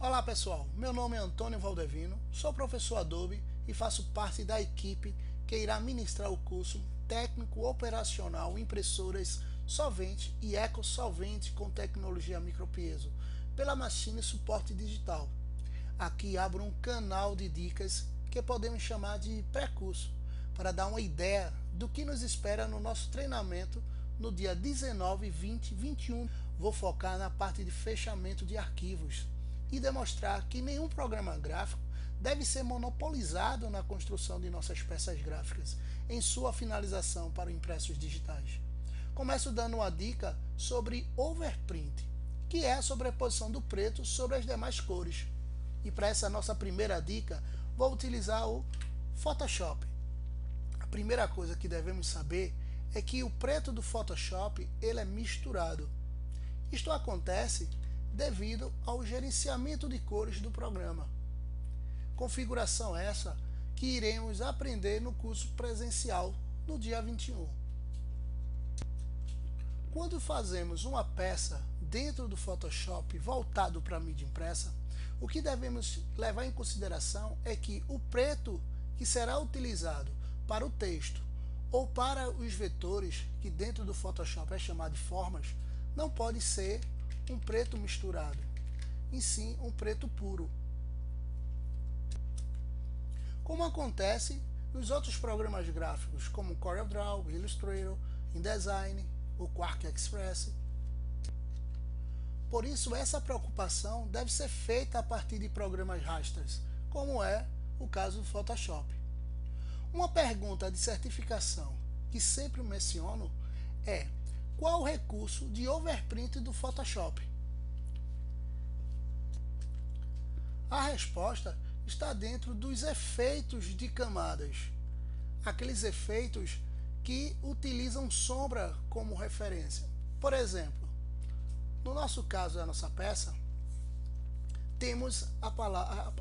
Olá pessoal, meu nome é Antônio Valdevino, sou professor Adobe e faço parte da equipe que irá ministrar o curso Técnico Operacional Impressoras Solvente e Ecosolvente com Tecnologia Micropiezo pela Machine Suporte Digital. Aqui abro um canal de dicas que podemos chamar de pré-curso, para dar uma ideia do que nos espera no nosso treinamento no dia 19, 20 e 21. Vou focar na parte de fechamento de arquivos e demonstrar que nenhum programa gráfico deve ser monopolizado na construção de nossas peças gráficas em sua finalização para impressos digitais. Começo dando uma dica sobre overprint, que é a sobreposição do preto sobre as demais cores. E para essa nossa primeira dica, vou utilizar o Photoshop. A primeira coisa que devemos saber é que o preto do Photoshop ele é misturado. Isto acontece devido ao gerenciamento de cores do programa. Configuração essa que iremos aprender no curso presencial no dia 21. Quando fazemos uma peça dentro do Photoshop voltado para a mídia impressa, o que devemos levar em consideração é que o preto que será utilizado para o texto ou para os vetores, que dentro do Photoshop é chamado de formas, não pode ser um preto misturado, e sim um preto puro. Como acontece nos outros programas gráficos, como CorelDRAW, Illustrator, InDesign, o Quark Express. Por isso, essa preocupação deve ser feita a partir de programas rasters, como é o caso do Photoshop. Uma pergunta de certificação que sempre menciono é: qual o recurso de overprint do Photoshop? A resposta está dentro dos efeitos de camadas, aqueles efeitos que utilizam sombra como referência. Por exemplo, no nosso caso da nossa peça, temos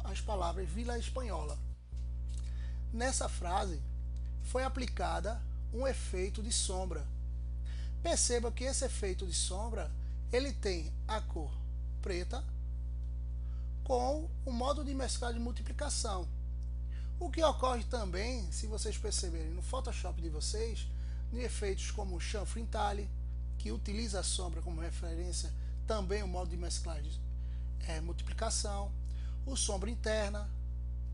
as palavras Vila Espanhola. Nessa frase foi aplicada um efeito de sombra. Perceba que esse efeito de sombra ele tem a cor preta com o modo de mesclagem de multiplicação. O que ocorre também, se vocês perceberem no Photoshop de vocês, em efeitos como o Chamfer Tile, que utiliza a sombra como referência, também o modo de mesclagem multiplicação, o sombra interna,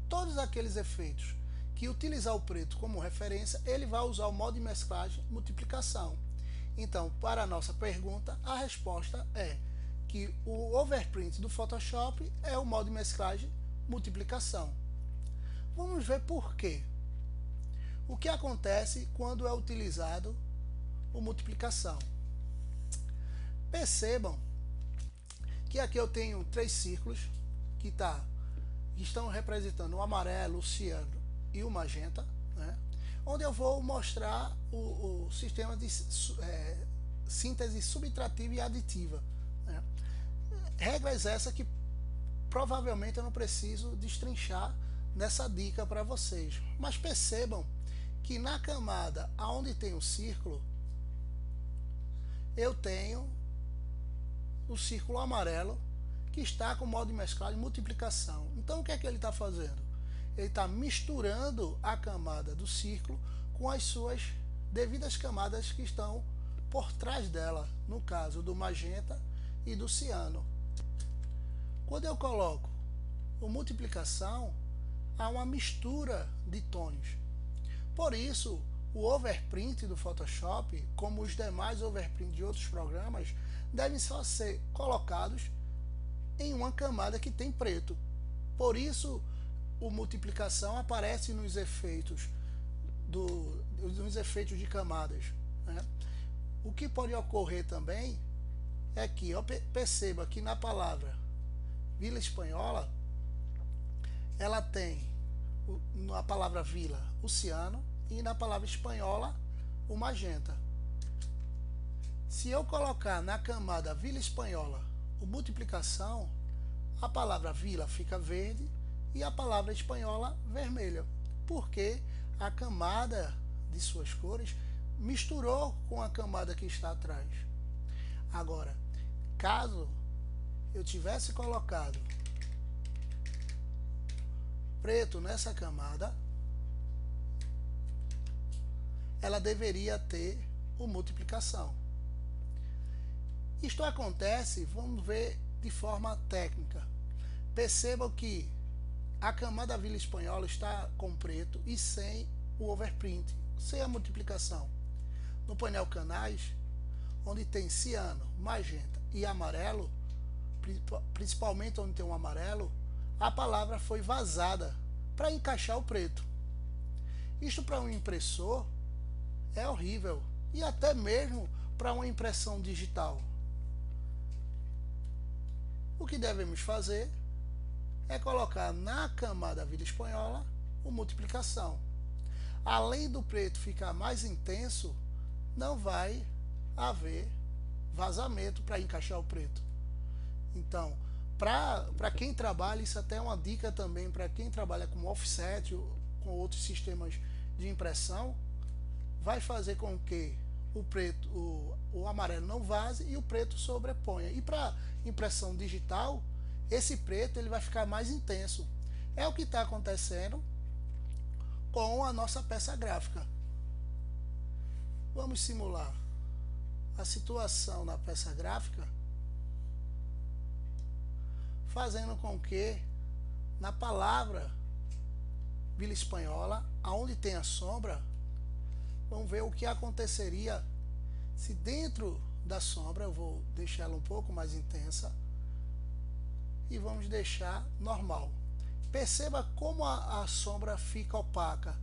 todos aqueles efeitos que utilizar o preto como referência, ele vai usar o modo de mesclagem multiplicação. Então, para a nossa pergunta, a resposta é que o overprint do Photoshop é o modo de mesclagem multiplicação. Vamos ver por quê. O que acontece quando é utilizado o multiplicação? Percebam que aqui eu tenho três círculos que estão representando o amarelo, o ciano e o magenta, né? Onde eu vou mostrar o sistema de síntese subtrativa e aditiva, né? Regras essa que provavelmente eu não preciso destrinchar nessa dica para vocês, mas percebam que na camada onde tem o círculo, eu tenho o círculo amarelo que está com o modo de mesclagem multiplicação. Então o que é que ele está fazendo? Ele está misturando a camada do círculo com as suas devidas camadas que estão por trás dela, no caso do magenta e do ciano. Quando eu coloco o multiplicação, há uma mistura de tons. Por isso, o overprint do Photoshop, como os demais overprint de outros programas, devem só ser colocados em uma camada que tem preto. Por isso, o multiplicação aparece nos efeitos de camadas, né? O que pode ocorrer também é que eu perceba que na palavra Vila Espanhola ela tem na palavra vila o ciano e na palavra espanhola o magenta. Se eu colocar na camada Vila Espanhola o multiplicação, a palavra vila fica verde e a palavra espanhola vermelha, porque a camada de suas cores misturou com a camada que está atrás. Agora, caso eu tivesse colocado preto nessa camada, ela deveria ter o multiplicação. Isto acontece, vamos ver de forma técnica. Percebam que a camada Vila Espanhola está com preto e sem o overprint, sem a multiplicação. No painel canais, onde tem ciano, magenta e amarelo, principalmente onde tem um amarelo, a palavra foi vazada para encaixar o preto. Isto para um impressor é horrível, e até mesmo para uma impressão digital. O que devemos fazer é colocar na camada Vila Espanhola o multiplicação. Além do preto ficar mais intenso, não vai haver vazamento para encaixar o preto. Então, para quem trabalha, isso até é uma dica também para quem trabalha com offset ou com outros sistemas de impressão, vai fazer com que o preto, o amarelo não vaze e o preto sobreponha. E para impressão digital, esse preto ele vai ficar mais intenso. É o que está acontecendo com a nossa peça gráfica. Vamos simular a situação na peça gráfica, fazendo com que na palavra Vila Espanhola, aonde tem a sombra, vamos ver o que aconteceria se dentro da sombra, eu vou deixar ela um pouco mais intensa e vamos deixar normal. Perceba como a sombra fica opaca,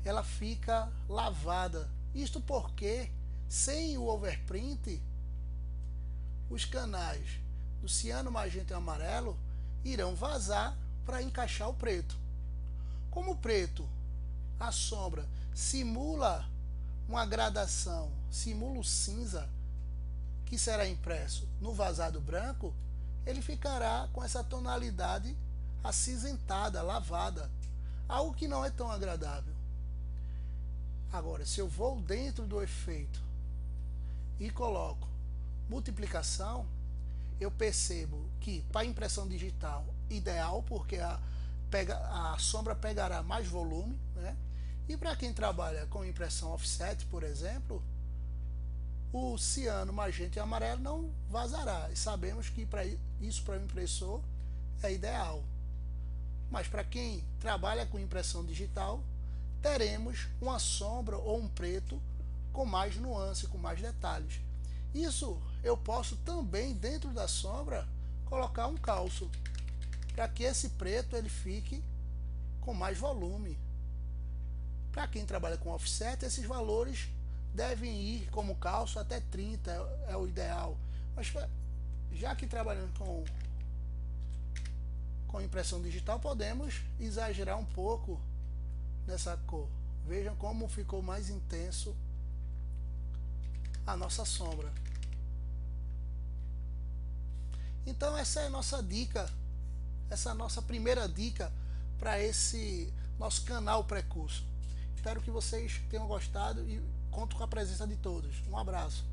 ela fica lavada. Isto porque sem o overprint, os canais do ciano, magenta e amarelo irão vazar para encaixar o preto. Como o preto, a sombra simula uma gradação, simula o cinza que será impresso no vazado branco, ele ficará com essa tonalidade acinzentada, lavada, algo que não é tão agradável. Agora, se eu vou dentro do efeito e coloco multiplicação, eu percebo que para impressão digital ideal, porque a sombra pegará mais volume, né? E para quem trabalha com impressão offset, por exemplo, o ciano, magenta e amarelo não vazará. E sabemos que isso para o impressor é ideal. Mas para quem trabalha com impressão digital, teremos uma sombra ou um preto com mais nuance, com mais detalhes. Isso eu posso também, dentro da sombra, colocar um calço, para que esse preto ele fique com mais volume. Para quem trabalha com offset, esses valores devem ir como calço até 30, é o ideal. Mas já que trabalhando com impressão digital, podemos exagerar um pouco nessa cor. Vejam como ficou mais intenso a nossa sombra. Então essa é a nossa dica, essa é a nossa primeira dica para esse nosso canal pré-curso. Espero que vocês tenham gostado e conto com a presença de todos. Um abraço.